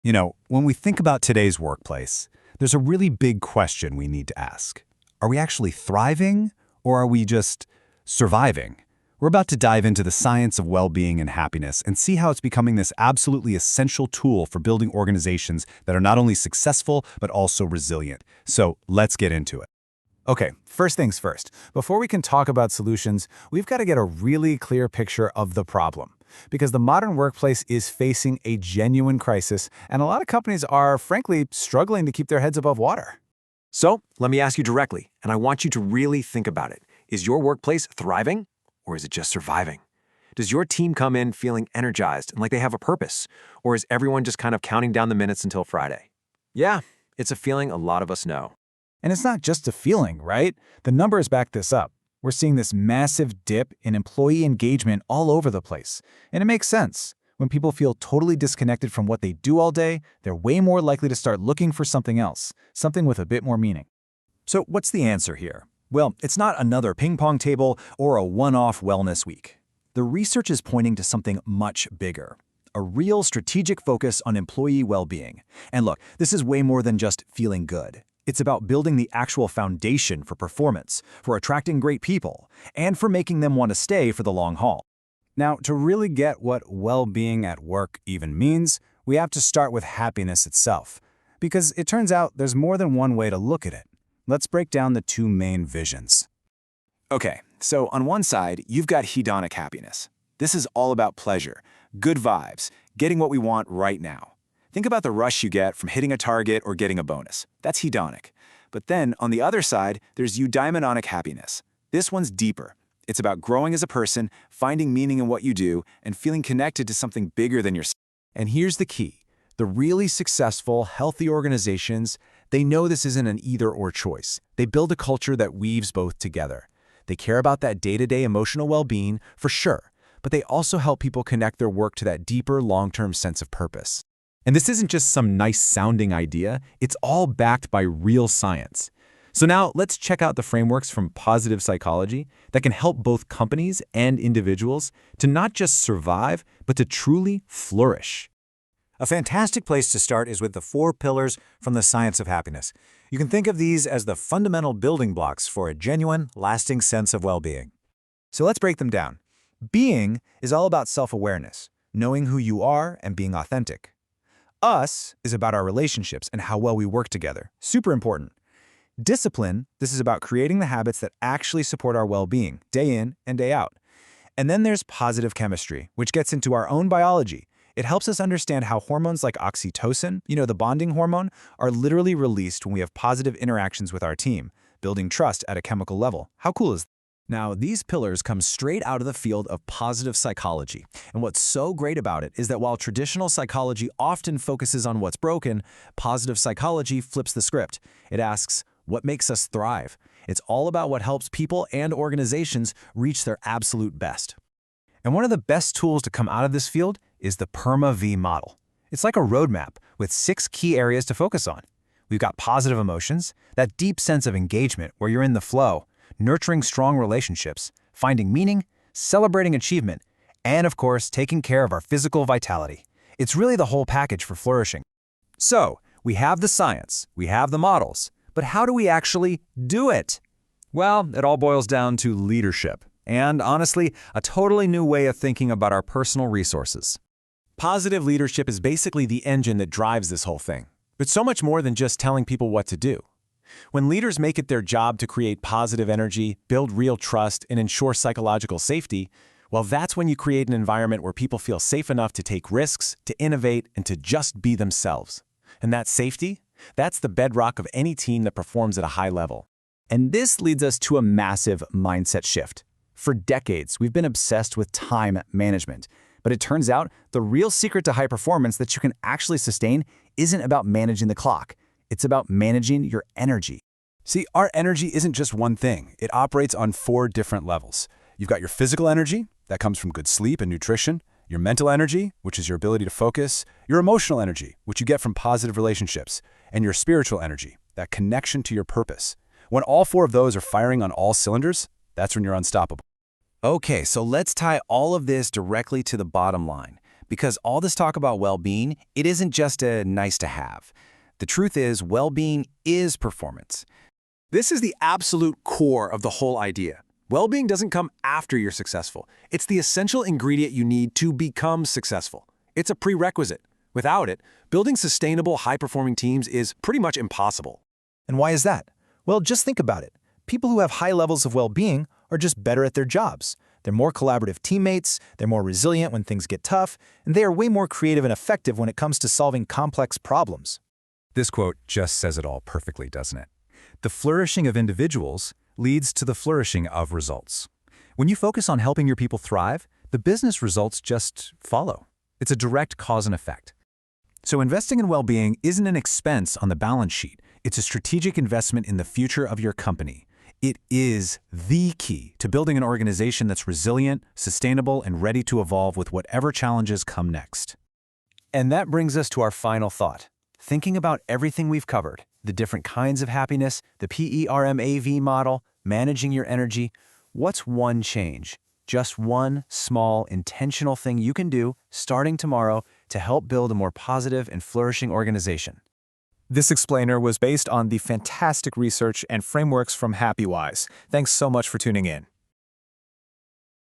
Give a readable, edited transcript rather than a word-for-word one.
When we think about today's workplace, there's a really big question we need to ask. Are we actually thriving, or are we just surviving? We're about to dive into the science of well-being and happiness and see how it's becoming this absolutely essential tool for building organizations that are not only successful, but also resilient. So let's get into it. Okay, first things first. Before we can talk about solutions, we've got to get a really clear picture of the problem. Because the modern workplace is facing a genuine crisis, and a lot of companies are, frankly, struggling to keep their heads above water. So, let me ask you directly, and I want you to really think about it. Is your workplace thriving, or is it just surviving? Does your team come in feeling energized and like they have a purpose, or is everyone just kind of counting down the minutes until Friday? Yeah, it's a feeling a lot of us know. And it's not just a feeling, right? The numbers back this up. We're seeing this massive dip in employee engagement all over the place. And it makes sense. When people feel totally disconnected from what they do all day, they're way more likely to start looking for something else, something with a bit more meaning. So what's the answer here? Well, it's not another ping pong table or a one-off wellness week. The research is pointing to something much bigger. A real strategic focus on employee well-being. And look, this is way more than just feeling good. It's about building the actual foundation for performance, for attracting great people, and for making them want to stay for the long haul. Now, to really get what well-being at work even means, we have to start with happiness itself. Because it turns out there's more than one way to look at it. Let's break down the two main visions. Okay, so on one side, you've got hedonic happiness. This is all about pleasure, good vibes, getting what we want right now. Think about the rush you get from hitting a target or getting a bonus. That's hedonic. But then, on the other side, there's eudaimonic happiness. This one's deeper. It's about growing as a person, finding meaning in what you do, and feeling connected to something bigger than yourself. And here's the key. The really successful, healthy organizations, they know this isn't an either-or choice. They build a culture that weaves both together. They care about that day-to-day emotional well-being, for sure, but they also help people connect their work to that deeper, long-term sense of purpose. And this isn't just some nice-sounding idea, it's all backed by real science. So now let's check out the frameworks from positive psychology that can help both companies and individuals to not just survive, but to truly flourish. A fantastic place to start is with the 4 pillars from the science of happiness. You can think of these as the fundamental building blocks for a genuine, lasting sense of well-being. So let's break them down. Being is all about self-awareness, knowing who you are and being authentic. Us is about our relationships and how well we work together. Super important. Discipline, this is about creating the habits that actually support our well-being, day in and day out. And then there's positive chemistry, which gets into our own biology. It helps us understand how hormones like oxytocin, the bonding hormone, are literally released when we have positive interactions with our team, building trust at a chemical level. How cool is that? Now, these pillars come straight out of the field of positive psychology. And what's so great about it is that while traditional psychology often focuses on what's broken, positive psychology flips the script. It asks, what makes us thrive? It's all about what helps people and organizations reach their absolute best. And one of the best tools to come out of this field is the PERMA-V model. It's like a roadmap with 6 key areas to focus on. We've got positive emotions, that deep sense of engagement where you're in the flow, nurturing strong relationships, finding meaning, celebrating achievement, and of course, taking care of our physical vitality. It's really the whole package for flourishing. So, we have the science, we have the models, but how do we actually do it? Well, it all boils down to leadership, and honestly, a totally new way of thinking about our personal resources. Positive leadership is basically the engine that drives this whole thing, but so much more than just telling people what to do. When leaders make it their job to create positive energy, build real trust, and ensure psychological safety, well, that's when you create an environment where people feel safe enough to take risks, to innovate, and to just be themselves. And that safety, that's the bedrock of any team that performs at a high level. And this leads us to a massive mindset shift. For decades, we've been obsessed with time management. But it turns out the real secret to high performance that you can actually sustain isn't about managing the clock. It's about managing your energy. See, our energy isn't just one thing. It operates on 4 different levels. You've got your physical energy, that comes from good sleep and nutrition, your mental energy, which is your ability to focus, your emotional energy, which you get from positive relationships, and your spiritual energy, that connection to your purpose. When all 4 of those are firing on all cylinders, that's when you're unstoppable. Okay, so let's tie all of this directly to the bottom line. because all this talk about well-being, it isn't just a nice to have. The truth is, well-being is performance. This is the absolute core of the whole idea. Well-being doesn't come after you're successful. It's the essential ingredient you need to become successful. It's a prerequisite. Without it, building sustainable, high-performing teams is pretty much impossible. And why is that? Well, just think about it. People who have high levels of well-being are just better at their jobs. They're more collaborative teammates, they're more resilient when things get tough, and they are way more creative and effective when it comes to solving complex problems. This quote just says it all perfectly, doesn't it? The flourishing of individuals leads to the flourishing of results. When you focus on helping your people thrive, the business results just follow. It's a direct cause and effect. So investing in well-being isn't an expense on the balance sheet. It's a strategic investment in the future of your company. It is the key to building an organization that's resilient, sustainable, and ready to evolve with whatever challenges come next. And that brings us to our final thought. Thinking about everything we've covered, the different kinds of happiness, the PERMAV model, managing your energy, what's one change? Just one small, intentional thing you can do starting tomorrow to help build a more positive and flourishing organization. This explainer was based on the fantastic research and frameworks from Happywise. Thanks so much for tuning in.